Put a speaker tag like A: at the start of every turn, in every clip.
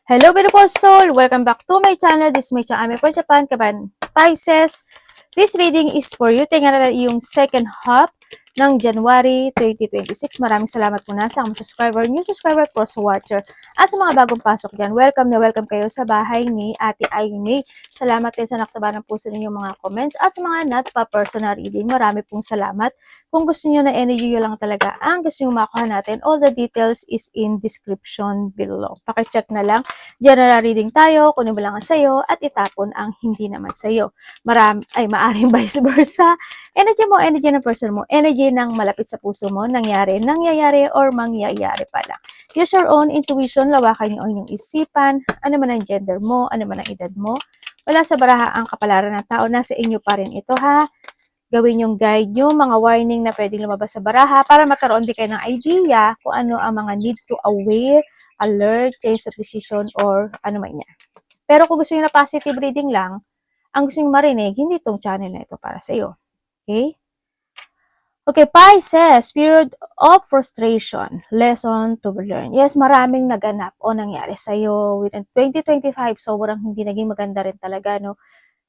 A: Hello beautiful soul! Welcome back to my channel. This is my channel for Japan, Kaban Pisces. This reading is for you. Tingnan natin yung second half ng January 2026. Maraming salamat muna sa mga subscriber, new subscriber, cross watcher. At sa mga bagong pasok dyan, welcome na welcome kayo sa bahay ni Ate Aimee. Salamat din sa naktaba ng puso ninyong mga comments. At sa mga not pa personal reading, marami pong salamat. Kung gusto niyo na energy nyo lang talaga ang gusto nyo makuha natin, all the details is in description below. Pakicheck na lang. General reading tayo, kunin mo lang ang sayo at itapon ang hindi naman sayo. Maaring vice versa. Energy mo, energy ng person mo, energy ng malapit sa puso mo, nangyayari or mangyayari pala. Use your own intuition, lawakan yung inyong isipan, ano man ang gender mo, ano man ang edad mo. Wala sa baraha ang kapalaran ng tao, nasa inyo pa rin ito ha. Gawin yung guide nyo, mga warning na pwedeng lumabas sa baraha para magkaroon din kayo ng idea kung ano ang mga need to aware, alert, change of decision, or ano man yan. Pero kung gusto nyo na positive reading lang, ang gusto nyo marinig, hindi itong channel na ito para sa iyo. Okay? Okay, Pisces, period of frustration, lesson to be learned. Yes, maraming naganap o nangyari sa'yo within 2025, sobrang hindi naging maganda rin talaga, no?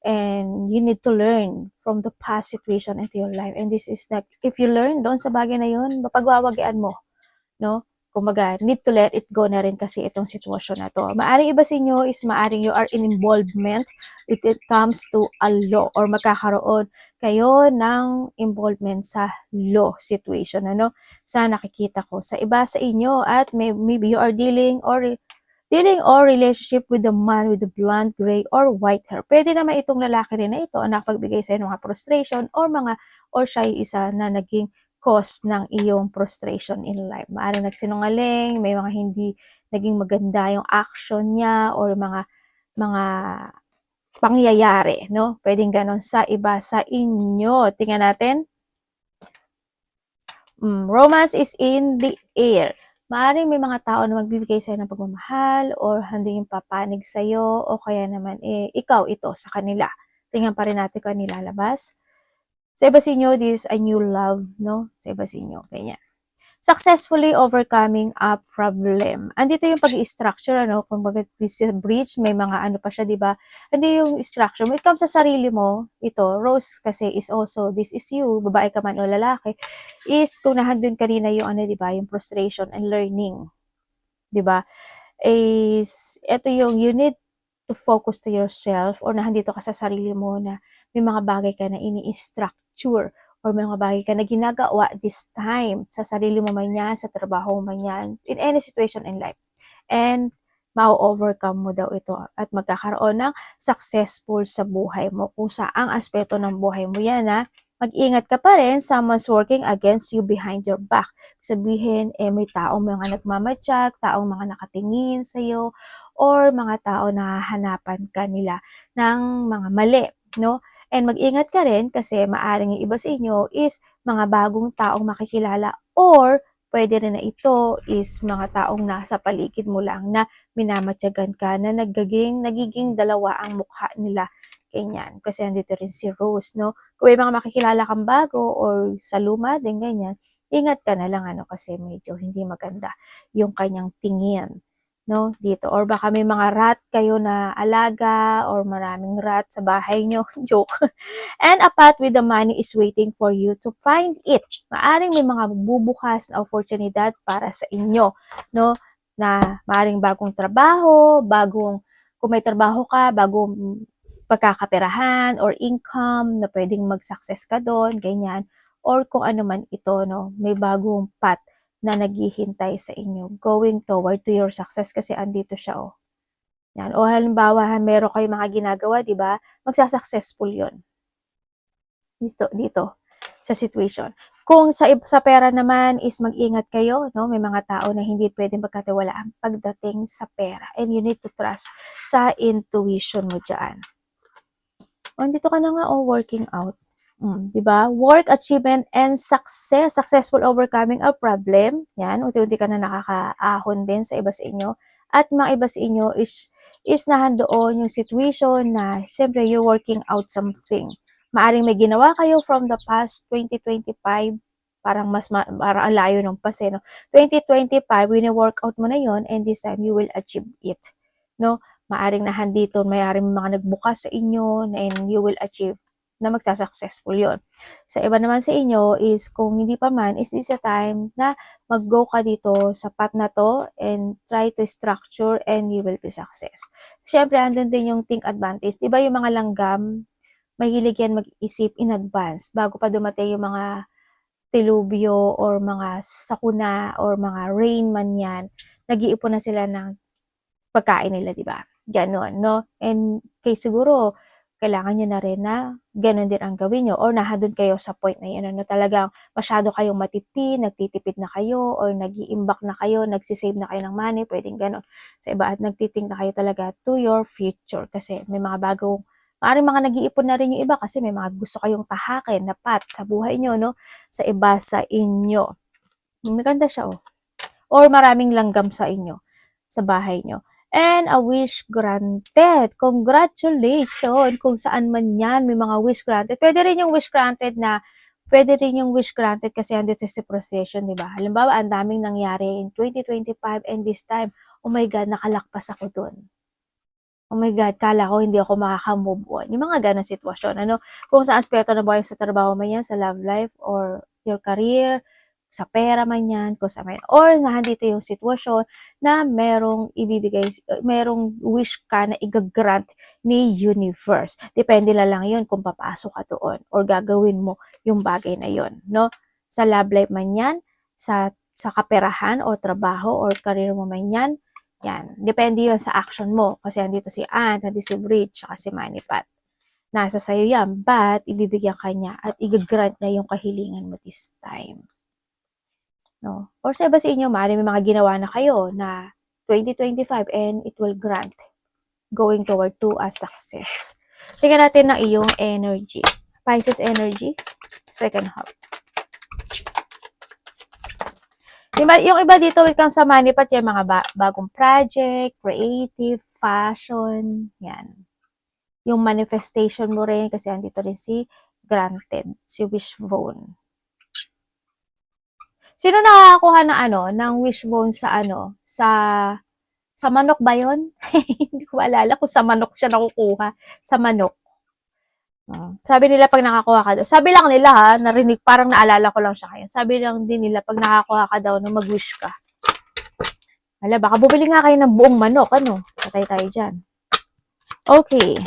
A: And you need to learn from the past situation into your life. And this is like, if you learn doon sa bagay na yun, mapagwawagian mo, no? Kumbaga, need to let it go na rin kasi itong sitwasyon na to. Maaring iba sa inyo is maaring you are in involvement if it comes to a law or magkakaroon kayo ng involvement sa law situation, ano? Sa nakikita ko. Sa iba sa inyo at maybe you are dealing or relationship with the man with the blonde, gray, or white hair. Pwede naman itong lalaki rin na ito ang nakapagbigay sa ng mga frustration or siya yung isa na naging cause ng iyong frustration in life. Maaaring nagsinungaling, may mga hindi naging maganda yung action niya or mga pangyayari, no? Pwedeng ganon sa iba sa inyo. Tingnan natin. Romance is in the air. Maaaring may mga tao na magbibigay sa'yo ng pagmamahal or handing yung papanig sa'yo o kaya naman ikaw ito sa kanila. Tingnan pa rin natin kung nilalabas. Sa iba sa inyo, this is a new love, no? Sa iba sa inyo, ganyan. Successfully overcoming a problem. Andito yung pag-i-structure, ano? Kung bakit this is a bridge, may mga ano pa siya, di ba? Hindi yung structure. When it comes sa sarili mo, ito, Rose kasi is also, this is you, babae ka man o lalaki, is kung nahandun kanina yung ano, di ba? Yung frustration and learning. Di ba? Is, ito yung you need to focus to yourself or nahandito ka sa sarili mo na may mga bagay ka na ini-structure or may mga bagay ka na ginagawa this time sa sarili mo man yan, sa trabaho mo man yan, in any situation in life. And ma-overcome mo daw ito at magkakaroon ng successful sa buhay mo. Kung saang aspeto ng buhay mo yan ha, mag-ingat ka pa rin, someone's working against you behind your back. Sabihin, may taong mga nagmamatyak, taong mga nakatingin sa'yo, or mga tao na hahanapan ka nila ng mga mali, no? And mag-ingat ka rin kasi maaring yung iba sa inyo is mga bagong taong makikilala or pwede rin na ito is mga taong nasa paligid mo lang na minamatyagan ka na nagiging dalawa ang mukha nila. Ganyan. Kasi andito rin si Rose, no? Kung may mga makikilala kang bago or sa luma din ganyan, ingat ka na lang ano kasi medyo hindi maganda yung kanyang tingin, no, dito. Or baka may mga rat kayo na alaga or maraming rat sa bahay nyo. Joke. And a path with the money is waiting for you to find it. Maaring may mga bubukas na oportunidad para sa inyo, no, na maaring bagong trabaho, kung may trabaho ka, bagong pagkakaperahan or income na pwedeng mag-success ka doon, ganyan. Or kung ano man ito, no, may bagong path na naghihintay sa inyo, going toward to your success kasi andito siya, oh. Yan. O halimbawa, meron kayong mga ginagawa, di ba? Magsa-successful yon dito sa situation. Kung sa pera naman is mag-ingat kayo, no? May mga tao na hindi pwedeng pagkatiwalaan pagdating sa pera. And you need to trust sa intuition mo dyan. Dito ka na nga, working out. Di ba? Work, achievement, and success. Successful overcoming a problem. Yan, unti-unti ka na nakakaahon din sa iba sa inyo. At mga iba sa inyo is nahandoon yung situation na, syempre, you're working out something. Maaring may ginawa kayo from the past 2025, parang parang ang layo ng pase, no? 2025, wini-workout mo na yon and this time, you will achieve it. no? Maaring maaring mga nagbukas sa inyo and you will achieve na magsa-successful yon. Sa iba naman sa inyo is kung hindi pa man, is this a time na mag-go ka dito sa path na to and try to structure and you will be success. Siyempre, andun din yung think advantage. Diba yung mga langgam, mahilig yan mag-isip in advance bago pa dumating yung mga tilubyo or mga sakuna or mga rain man yan, nag-iipon na sila ng pagkain nila, di ba? Ganon, no? And kay siguro, kailangan nyo na rin na ganon din ang gawin nyo or nahadon kayo sa point na yun, ano, talagang masyado kayong matipid, nagtitipid na kayo or nag-iimbak na kayo, nagsisave na kayo ng money, pwedeng ganon. Sa iba at nagtiting na kayo talaga to your future kasi may mga bagong maaaring mga nag-iipon na rin yung iba kasi may mga gusto kayong tahakin na path sa buhay nyo, no? Sa iba sa inyo. Maganda siya, oh. Or maraming langgam sa inyo, sa bahay nyo. And a wish granted. Congratulations! Kung saan man yan, may mga wish granted. Pwede rin yung wish granted kasi andito sa procession, di ba? Halimbawa, ang daming nangyari in 2025 and this time, oh my God, nakalakpas ako dun. Oh my God, kala ko hindi ako makaka-move on. Yung mga ganong sitwasyon. Ano? Kung sa aspeto na buhay sa trabaho man yan, sa love life, or your career, sa pera man yan, kung sa man. Or nahandito yung sitwasyon na merong wish ka na igagrant ni universe. Depende lang yun kung papasok ka doon or gagawin mo yung bagay na yun. No? Sa love life man yan, sa kaperahan o trabaho or career mo man yan, yan. Depende yun sa action mo. Kasi andito si Ant, andito si Bridge, saka si Manipat. Nasa sayo yan. But, ibibigyan ka niya at igagrant niya yung kahilingan mo this time. No? Or sa iba sa inyo, maaari may mga ginawa na kayo na 2025 and it will grant going toward to a success. Tingnan natin na iyong energy. Pisces energy, second half. Yung iba dito, will come sa Manipat, yung mga bagong project, creative, fashion, yan. Yung manifestation mo rin, kasi andito rin si granted, si wishbone. Sino nakakakuha ng wishbone sa sa manok ba yun? Hindi ko maalala kung sa manok siya nakukuha. Sa manok. Sabi nila pag nakakuha ka daw. Sabi lang nila ha, narinig, parang naalala ko lang siya ngayon. Sabi lang din nila pag nakakuha ka daw nung mag-wish ka. Hala, baka bumili nga kayo ng buong manok, ano? Patay tayo dyan. Okay.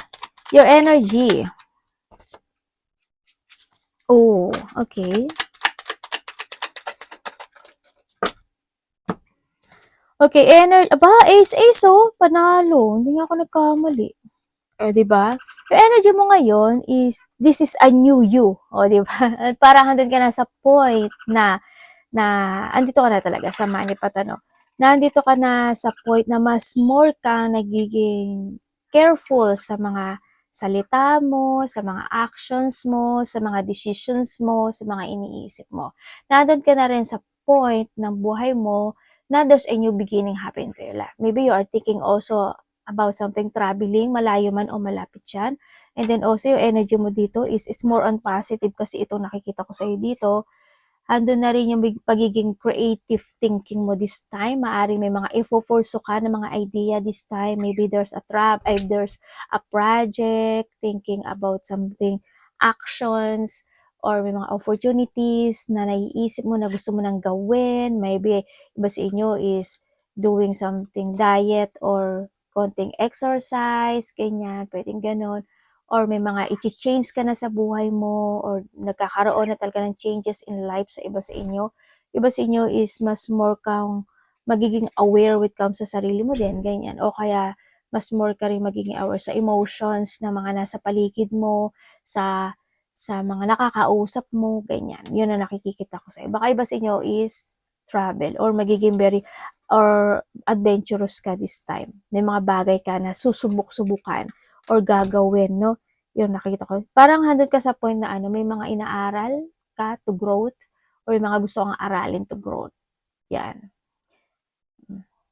A: Your energy. Oh, okay. Okay, energy. Aba, ace, oh. Panalo. Hindi nga ako nagkamali. Di ba? Yung energy mo ngayon is, this is a new you. Di ba? At parang handun ka na sa point na andito ka na talaga sa Manipat, ano? Nandito ka na sa point na mas more kang nagiging careful sa mga salita mo, sa mga actions mo, sa mga decisions mo, sa mga iniisip mo. Nandun ka na rin sa point ng buhay mo na there's a new beginning happening to your life. Maybe you are thinking also about something traveling, malayo man o malapit yan. And then also, yung energy mo dito is more on positive kasi itong nakikita ko sa'yo dito. Andun na rin yung pagiging creative thinking mo this time. Maaring may mga ifo-force ka ng mga idea this time. Maybe there's there's a project, thinking about something, actions, or may mga opportunities na naiisip mo na gusto mo nang gawin. Maybe iba sa inyo is doing something diet or konting exercise, ganyan, pwedeng ganon. Or may mga i-change ka na sa buhay mo or nagkakaroon na talaga ng changes in life sa iba sa inyo. Iba sa inyo is mas more kang magiging aware with comes sa sarili mo din, ganyan. O kaya mas more ka rin magiging aware sa emotions na mga nasa paligid mo, sa mga nakakausap mo, ganyan. Yun ang nakikita ko sa iba. Baka iba sa inyo is travel or magiging very or adventurous ka this time. May mga bagay ka na susubok-subukan or gagawin, no? Yun, nakikita ko. Parang handun ka sa point na may mga inaaral ka to growth or may mga gusto kang aralin to growth. Yan.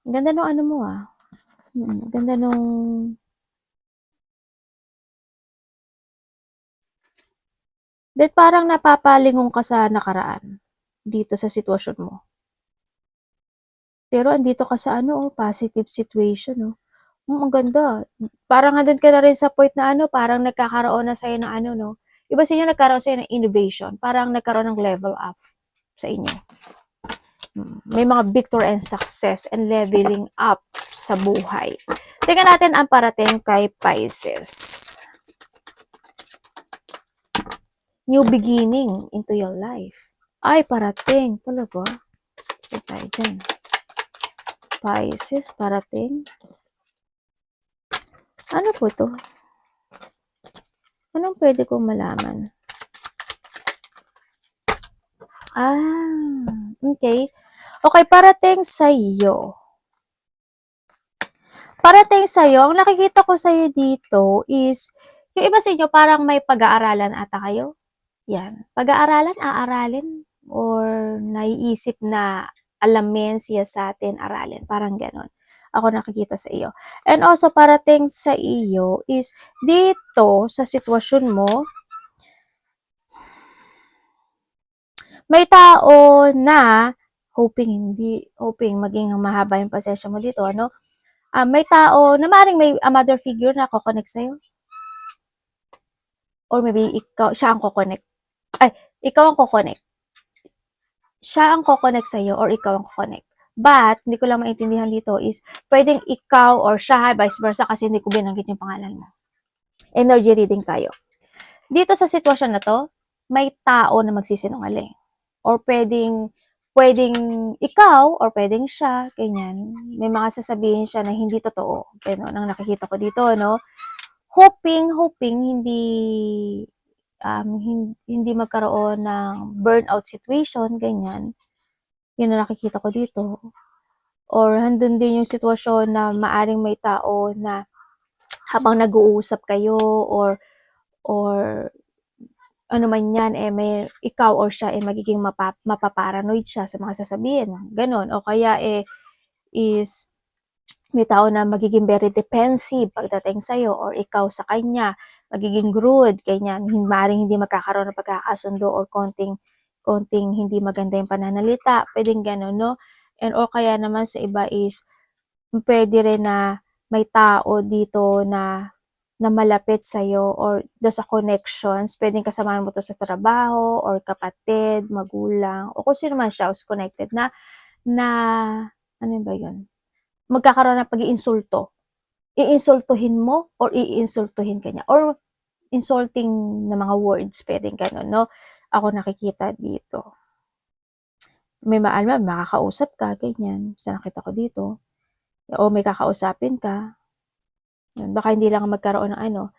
A: Ganda nung mo Ganda nung That parang napapalingon ka sa nakaraan dito sa sitwasyon mo. Pero andito ka sa positive situation, no? Ang ganda. Parang nandun ka na rin sa point na ano, parang nagkakaroon na sa'yo ng ano, no? Iba sa inyo, nagkaroon sa'yo ng innovation. Parang nagkaroon ng level up sa inyo. May mga victory and success and leveling up sa buhay. Tingnan natin ang parating kay Pisces. New beginning into your life. Ay, parating. Talaga? Ito tayo dyan. Pisces, parating. Ano po to? Anong pwede kong malaman? Okay. Okay, parating sa iyo. Parating sa iyo, ang nakikita ko sa iyo dito is, yung iba sa inyo parang may pag-aaralan ata kayo. Yan. Pag-aaralan, aaralin, or naiisip na alamin siya sa atin, aralin. Parang ganon. Ako nakikita sa iyo. And also, parating sa iyo is, dito, sa sitwasyon mo, may tao na, hoping maging mahaba yung pasensya mo dito, ano? May tao na maaaring may a mother figure na kokonek sa'yo. Or maybe siya ang kokonek. Ay, ikaw ang kokonek. Siya ang kokonek sa'yo or ikaw ang kokonek. But, hindi ko lang maintindihan dito is, pwedeng ikaw or siya, vice versa, kasi hindi ko binanggit yung pangalan mo. Energy reading tayo. Dito sa sitwasyon na to, may tao na magsisinungaling. Or pwedeng ikaw or pwedeng siya, ganyan. May mga sasabihin siya na hindi totoo. Ganun ang nakikita ko dito, no? Hoping hindi magkaroon ng burnout situation, ganyan. Yun ang nakikita ko dito. Or handun din yung sitwasyon na maaring may tao na habang nag-uusap kayo or ano man yan, may ikaw or siya magiging mapaparanoid siya sa mga sasabihin. Ganon. O kaya is may tao na magiging very defensive pagdating sa'yo or ikaw sa kanya, magiging rude, ganyan. Maaaring hindi magkakaroon ng pagkakasundo or konting hindi maganda yung pananalita. Pwedeng ganon, no? And or kaya naman sa iba is, pwede rin na may tao dito na malapit sa'yo or do sa connections, pwedeng kasamahan mo to sa trabaho or kapatid, magulang, o kung sino man siya who's connected na ano ba yun? Magkakaroon ng pag-iinsulto. Iinsultuhin mo or iinsultuhin ka niya. Or insulting na mga words, pwedeng ganun, no? Ako nakikita dito. May makakausap ka, ganyan. Sa nakita ko dito. O may kakausapin ka. Baka hindi lang magkaroon ng ano,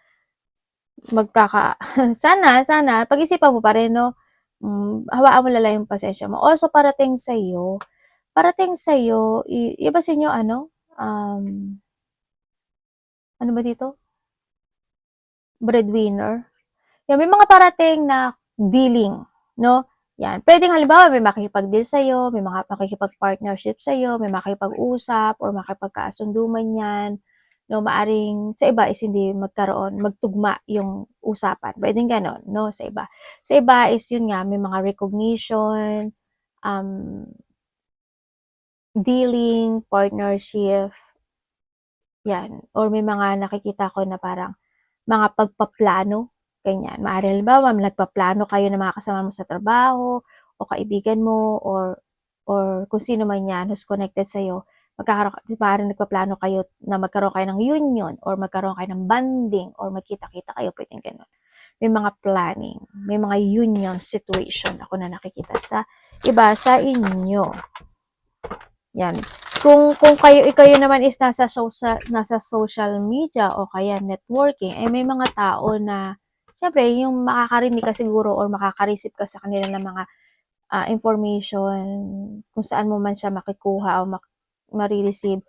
A: sana, pag-isipan mo pa rin, no? Hawaan mo lang yung pasensya mo. Also, parating sa'yo, iba sa inyo, ano ba dito? Breadwinner. Yan, may mga parating na dealing, no? Yan. Pwedeng halimbawa, may makikipag-deal sa'yo, may mga makikipag-partnership sa'yo, may makikipag-usap, or makikipagkasundo man yan. No, maaring sa iba is hindi magtugma yung usapan. Pwedeng ganon, no, sa iba. Sa iba is yun nga, may mga recognition, dealing, partnership, yan. Or may mga nakikita ko na parang mga pagpaplano, ganyan. Maaari halimbawa, nagpaplano kayo ng mga kasama mo sa trabaho, o kaibigan mo, or kung sino man yan who's connected sa'yo, maaaring nagpaplano kayo na magkaroon kayo ng union, or magkaroon kayo ng banding, or magkita-kita kayo, pwedeng ganun. May mga planning, may mga union situation ako na nakikita sa iba sa inyo. Yan. Kung kayo naman is nasa social media o kaya networking, may mga tao na syempre yung makakarinig ka siguro or makaka-receive ka sa kanila ng mga information kung saan mo man siya makikuha o ma-receive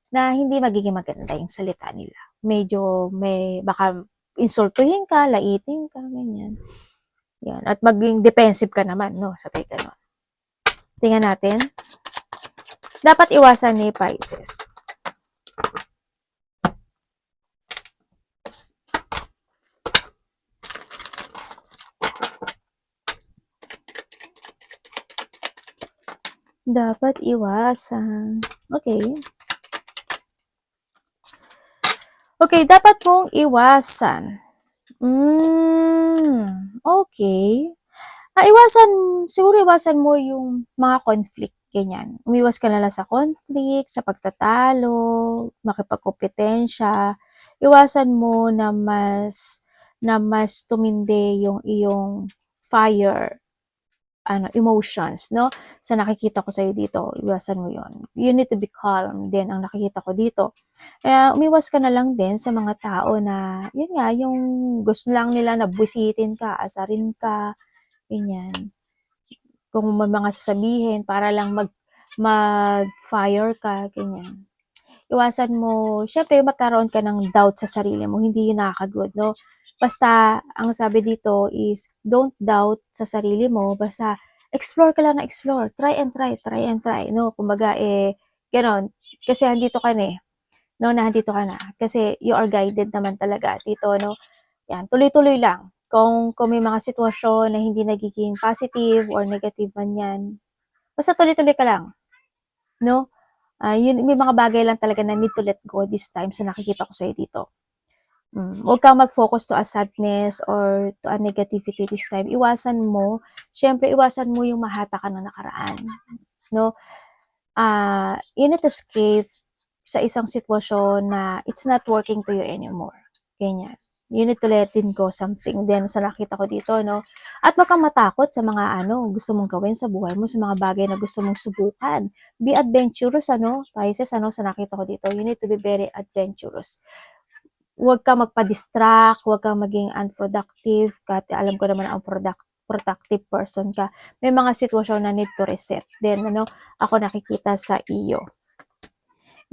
A: na hindi magiging maganda yung salita nila. Medyo baka insultuhin ka, laitin ka, ganyan. Yan. At maging defensive ka naman, no? Sabi ka naman. Tingnan natin. Dapat iwasan ni Pisces. Dapat iwasan. Okay. Okay, dapat mong iwasan. Okay. Siguro iwasan mo yung mga conflict, ganyan. Umiwas ka na lang sa conflict, sa pagtatalo, makipagkompetensya. Iwasan mo na mas tumindi yung iyong fire emotions, no? Sa nakikita ko sa'yo dito, iwasan mo yon. You need to be calm din ang nakikita ko dito. Kaya umiwas ka na lang din sa mga tao na, yun nga, yung gusto lang nila na busitin ka, asarin ka, ganyan. Kung may mga sasabihin para lang mag-fire ka, ganyan. Iwasan mo, syempre magkaroon ka ng doubt sa sarili mo, hindi yun nakaka-good, no? Basta, ang sabi dito is, don't doubt sa sarili mo, basta, explore ka lang na explore, try and try, no? Kumbaga, ganon, kasi andito ka na no, nandito ka na, kasi you are guided naman talaga dito, no? Yan, tuloy-tuloy lang. Kung may mga sitwasyon na hindi nagiging positive or negative man yan, basta tuloy-tuloy ka lang, no? Yun, may mga bagay lang talaga na need to let go this time sa nakikita ko sa'yo dito. Huwag kang mag-focus to a sadness or to a negativity this time. Iwasan mo, syempre iwasan mo yung mahata ka ng nakaraan. No? You need to escape sa isang sitwasyon na it's not working to you anymore. Ganyan. You need to let in go something din sa nakita ko dito, no? At wag kang matakot sa mga gusto mong gawin sa buhay mo, sa mga bagay na gusto mong subukan. Be adventurous, Pisces, sa nakita ko dito. You need to be very adventurous. Huwag kang magpa-distract, huwag kang maging unproductive, kasi alam ko naman ang productive person ka. May mga sitwasyon na need to reset. Then, ako nakikita sa iyo.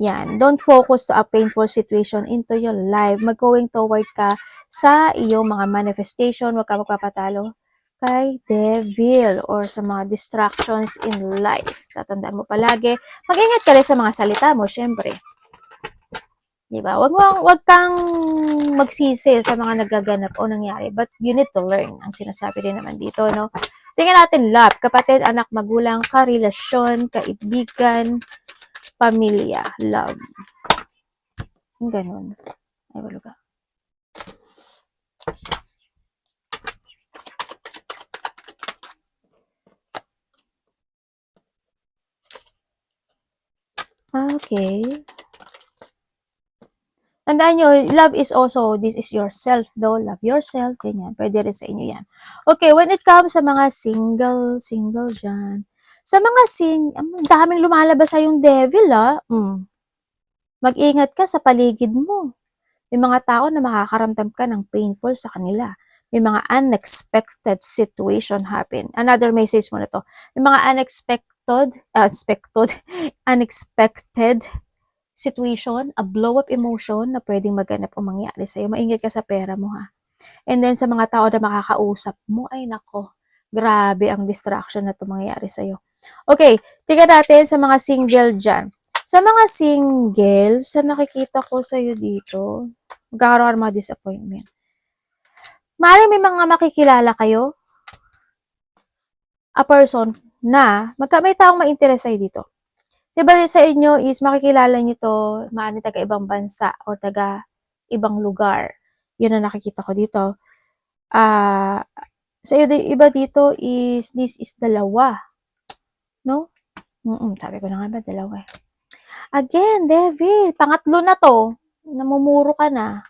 A: Yan. Don't focus to a painful situation into your life. Mag-going toward ka sa iyong mga manifestation. Huwag ka magpapatalo kay devil or sa mga distractions in life. Tatandaan mo palagi. Mag-ingat ka rin sa mga salita mo, syempre. Diba? Wag kang magsisi sa mga nagaganap o nangyari. But you need to learn. Ang sinasabi rin naman dito, no? Tingnan natin love. Kapatid, anak, magulang, karelasyon, kaibigan, pamilya, love. Ganun. Ay, walo ka. Okay. Tandaan nyo, love is also, this is yourself though. Love yourself. Ganyan. Pwede rin sa inyo yan. Okay, when it comes sa mga single dyan. Sa mga daming lumalabas sa yung devil, Mag-ingat ka sa paligid mo. May mga tao na makakaramdam ka ng painful sa kanila. May mga unexpected situation happen. Another message mo na to. May mga unexpected situation, a blow-up emotion na pwedeng maganap o mangyari sa'yo. Maingat ka sa pera mo, ha. And then sa mga tao na makakausap mo, ay nako, grabe ang distraction na ito mangyayari sa'yo. Okay, tingnan natin sa mga single dyan. Sa mga single, sa nakikita ko sa'yo dito, magkakaroon ka ng mga disappointment. Maaaring may mga makikilala kayo, a person na, may taong ma-interest sa'yo dito. Diba sa inyo is makikilala nyo to, maaaring taga ibang bansa o taga ibang lugar. Yun ang nakikita ko dito. Sa iba dito is, this is dalawa. No? Sabi ko na nga ba, dalawa. Again, devil, pangatlo na to. Namumuro ka na.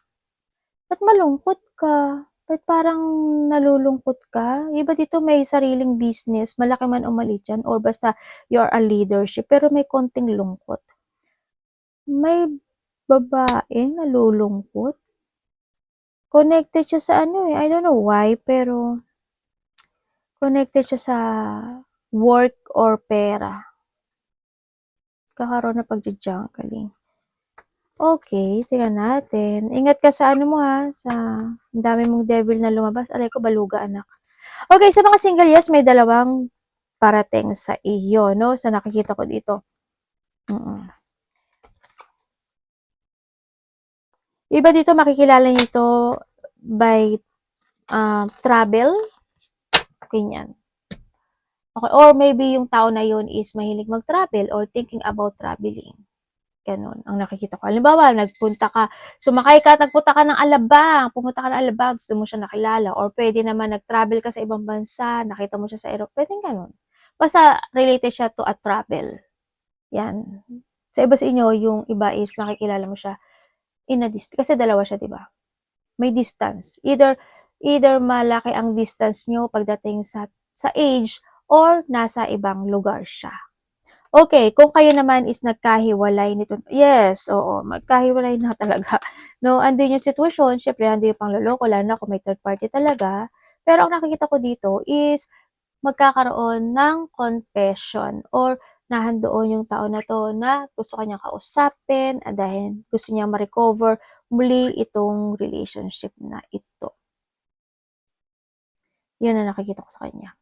A: Ba't malungkot ka? Ba't parang nalulungkot ka? Iba dito may sariling business, malaki man o maliit yan, or basta you're a leadership, pero may konting lungkot. May babaeng nalulungkot. Connected siya sa I don't know why, pero connected siya sa work or pera. Kakaroon na pagja-juggling. Okay, tingnan natin. Ingat ka sa mo ha, sa dami mong devil na lumabas. Aray ko, baluga anak. Okay, sa mga single, yes, may dalawang parating sa iyo, no? Sa nakikita ko dito. Iba dito, makikilala nito by travel. Ganyan. Okay, or maybe yung tao na yun is mahilig mag-travel or thinking about traveling. Ganun ang nakikita ko. Halimbawa, sumakay ka, nagpunta ka ng Alabang, pumunta ka ng Alabang, gusto mo siya nakilala, or pwede naman nag-travel ka sa ibang bansa, nakita mo siya sa pwedeng ganun. Basta related siya to a travel. Yan. Sa iba sa inyo, yung iba is makikilala mo siya in a distance. Kasi dalawa siya, di ba? May distance. Either malaki ang distance nyo pagdating sa age, or nasa ibang lugar siya. Okay, kung kayo naman is nagkahiwalay nito, yes, oo, magkahiwalay na talaga. No, andun yung sitwasyon, syempre andun yung pangloloko, lalo na kung may third party talaga. Pero ang nakikita ko dito is magkakaroon ng confession, or nahandoon yung tao na to na gusto kanyang kausapin dahil gusto niya ma-recover muli itong relationship na ito. Yun ang nakikita ko sa kanya.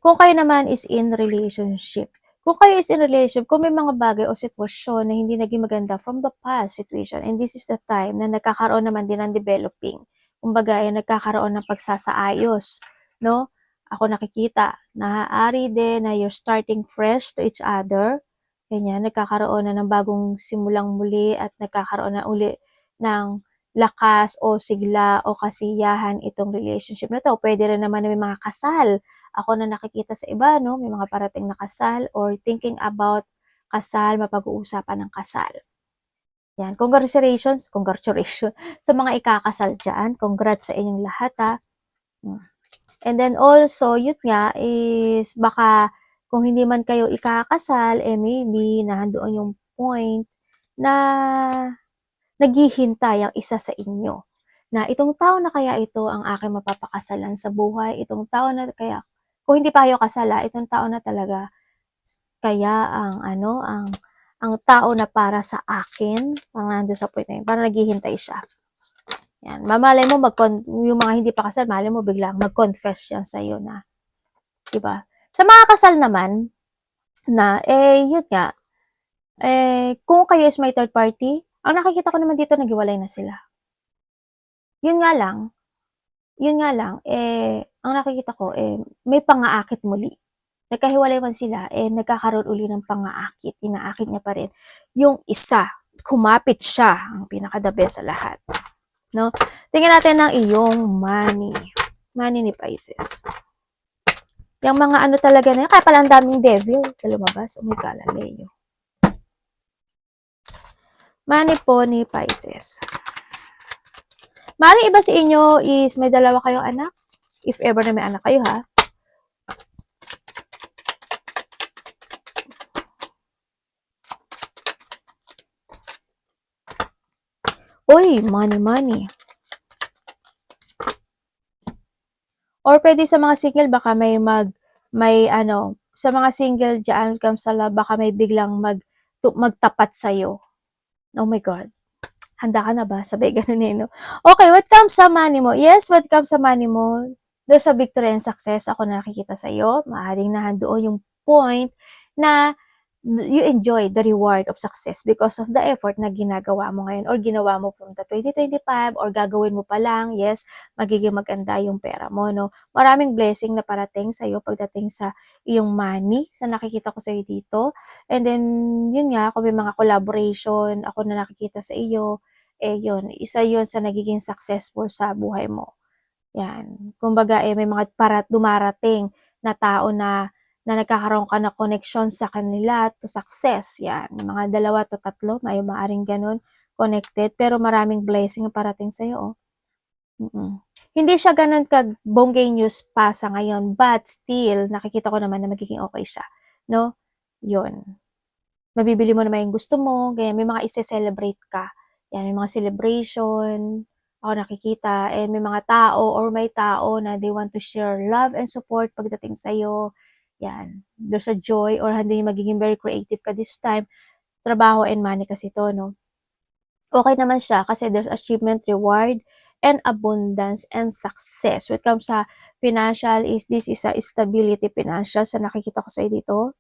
A: Kung kayo naman is in relationship, kung may mga bagay o sitwasyon na hindi naging maganda from the past situation, and this is the time na nagkakaroon naman din ng developing. Kumbaga, nagkakaroon ng pagsasaayos, no? Ako nakikita, naaari din na you're starting fresh to each other. Ganyan, nagkakaroon na ng bagong simulang muli at nagkakaroon na uli ng lakas o sigla o kasiyahan itong relationship na to. Pwede rin naman na may mga kasal. Ako na nakikita sa iba, no? May mga parating na kasal or thinking about kasal, mapag-uusapan ng kasal. Yan. Congratulations sa mga ikakasal dyan. Congrats sa inyong lahat, ha. And then also, yun nga, is baka kung hindi man kayo ikakasal, maybe nahandoon yung point na naghihintay ang isa sa inyo. Na itong tao na kaya ito ang aking mapapakasalan sa buhay, itong tao na kaya, kung hindi pa kayo kasala, itong tao na talaga kaya ang tao na para sa akin, parang nandun sa point na yun, parang naghihintay siya. Yan. Mamalay mo, yung mga hindi pa kasal, malay mo biglang mag-confess yan sa'yo na, diba? Sa mga kasal naman, na, yun nga, kung kayo is may third party, ang nakikita ko naman dito, naghiwalay na sila. Yun nga lang, ang nakikita ko, may pangaakit muli. Nagkahiwalay man sila, nagkakaroon uli ng pangaakit, inaakit niya pa rin. Yung isa, kumapit siya, ang pinaka-the best sa lahat. No? Tingnan natin ang iyong money. Money ni Pisces. Yung mga ano talaga na yun, kaya pala ang daming devil na lumabas. Oh my God, Leo. Money po ni Pisces. Maaaring iba sa inyo is may dalawa kayong anak. If ever na may anak kayo, ha. Uy, money. Or pwede sa mga single, baka sa mga single dyan, kamsala, baka may biglang magtapat sa'yo. Oh my God. Handa ka na ba? Sabay ganun no? Okay, what comes sa money mo? Yes, what comes sa money mo? There's a victory and success. Ako na nakikita sa'yo. Maaaring nahandoon yung point na you enjoy the reward of success because of the effort na ginagawa mo ngayon or ginawa mo from the 2025 or gagawin mo pa lang. Yes, magiging maganda yung pera mo, no? Maraming blessing na parating sa'yo pagdating sa iyong money sa nakikita ko sa'yo dito. And then, yun nga, kung may mga collaboration, ako na nakikita sa iyo, yun, isa yun sa nagiging successful sa buhay mo. Yan. Kumbaga, may mga dumarating na tao na nagkakaroon ka na connection sa kanila to success. Yan. Mga 2 to 3, may maaring ganun, connected, pero maraming blessing ang parating sa'yo. Hindi siya ganun bonggay news pa sa ngayon, but still, nakikita ko naman na magiging okay siya. No? Yun. Mabibili mo naman yung gusto mo, ganyan, may mga ise-celebrate ka. Yan, may mga celebration, ako nakikita, and may mga tao or may tao na they want to share love and support pagdating sa'yo. Yan, there's a joy or hindi magiging very creative ka this time. Trabaho and money kasi to, no? Okay naman siya kasi there's achievement, reward, and abundance and success. When it comes sa financial, this is a stability financial sa nakikita ko sa'yo dito.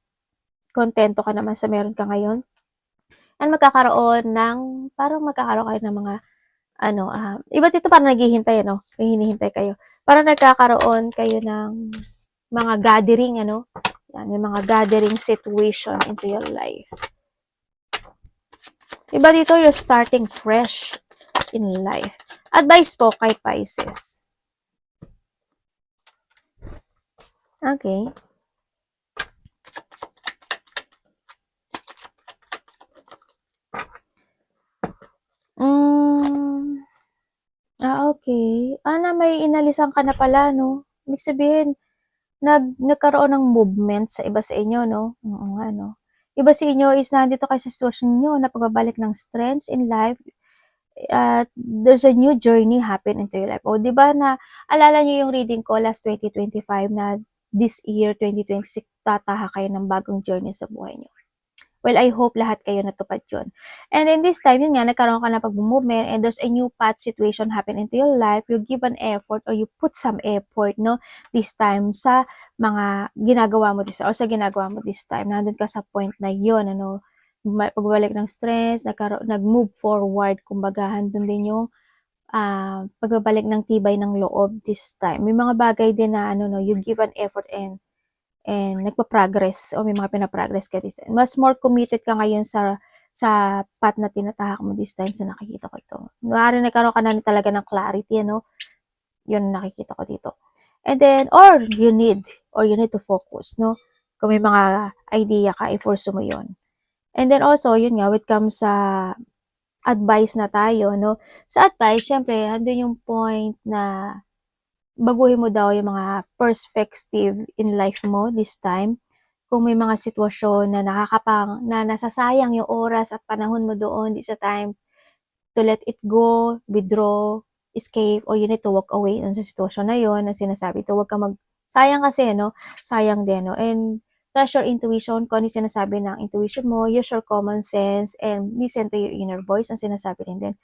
A: Kontento ka naman sa meron ka ngayon. And magkakaroon kayo ng mga iba dito parang naghihintay, may hinihintay kayo. Parang nagkakaroon kayo ng mga gathering, yan, yung mga gathering situation into your life. Iba dito, you're starting fresh in life. Advice po kay Pisces. Okay. Mm, okay. Na may inalisan ka na pala, no? Ibig sabihin, nagkaroon ng movement sa iba sa inyo, no? Oo nga, no? Iba sa inyo is nandito kayo sa sitwasyon nyo na pagbabalik ng strengths in life, at there's a new journey happen into your life. O, di ba na, alala niyo yung reading ko last 2025 na this year, 2026, tataha kayo ng bagong journey sa buhay niyo. Well, I hope lahat kayo natupad yun. And then this time, yun nga, nagkaroon ka na pag-movement and there's a new path situation happen into your life, you give an effort or you put some effort, no? This time sa mga ginagawa mo this or sa ginagawa mo this time. Nandun ka sa point na yun, ano? Pagbalik ng stress, nag-move forward, kumbaga, handun din yung pagbabalik ng tibay ng loob this time. May mga bagay din na, ano, no, you give an effort and nagpa-progress o may mga pina-progress ka this time. Mas more committed ka ngayon sa path na tinatahak mo this time sa nakikita ko ito. Maaari nagkaroon ka na talaga ng clarity, ano? Yun nakikita ko dito. And then, or you need to focus, no? Kung may mga idea ka, i-force mo yun. And then also, yun nga, when it comes sa advice na tayo, no? Sa advice, syempre, andun yung point na baguhin mo daw yung mga perspective in life mo this time. Kung may mga sitwasyon na na nasasayang yung oras at panahon mo doon, this a time to let it go, withdraw, escape, or you need to walk away dun sa sitwasyon na yun, na sinasabi to, wag ka sayang kasi, no? Sayang din, no? And trust your intuition, kung ano yung sinasabi ng intuition mo, use your common sense, and listen to your inner voice, ang sinasabi rin din.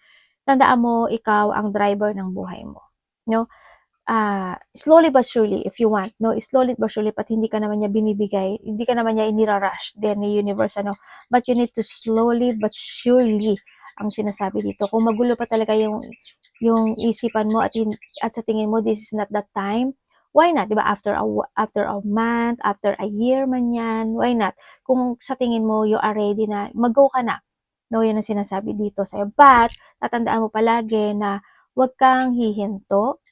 A: Tandaan mo, ikaw ang driver ng buhay mo, no? Slowly but surely, if you want, no, slowly but surely, pat hindi ka naman niya binibigay, hindi ka naman niya inira-rush din ni universe, ano, but you need to slowly but surely, ang sinasabi dito. Kung magulo pa talaga yung isipan mo at sa tingin mo, this is not that time, why not, di ba, after a month, after a year man yan, why not? Kung sa tingin mo, you are ready na, mag-go ka na. No, yan ang sinasabi dito sa'yo. But, tatandaan mo palagi na huwag kang hihinto,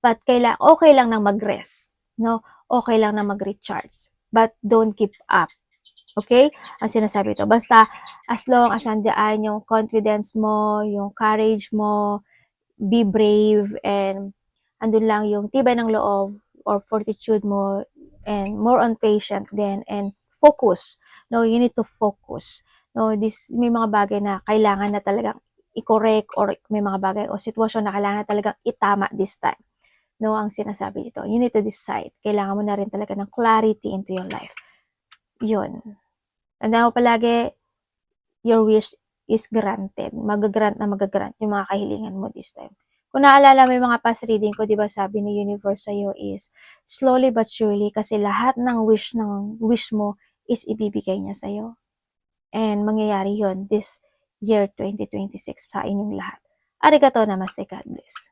A: but okay lang na mag-rest, no? Okay lang na mag-recharge, but don't give up. Okay? Ang sinasabi ito. Basta, as long as andyan yung confidence mo, yung courage mo, be brave, and andun lang yung tibay ng loob or fortitude mo, and more on patient then, and focus. No, you need to focus. No, may mga bagay na kailangan na talagang i-correct, or may mga bagay o sitwasyon na kailangan na talagang itama this time. No, ang sinasabi dito, you need to decide. Kailangan mo na rin talaga ng clarity into your life. Yun. Tandaan mo palagi, your wish is granted. Magagrant yung mga kahilingan mo this time. Kung naalala mo yung mga past reading ko, di ba sabi ni universe sa'yo is slowly but surely, kasi lahat ng wish mo is ibibigay niya sa'yo. And mangyayari yon this year 2026 sa inyong lahat. Arigato namaste, God bless.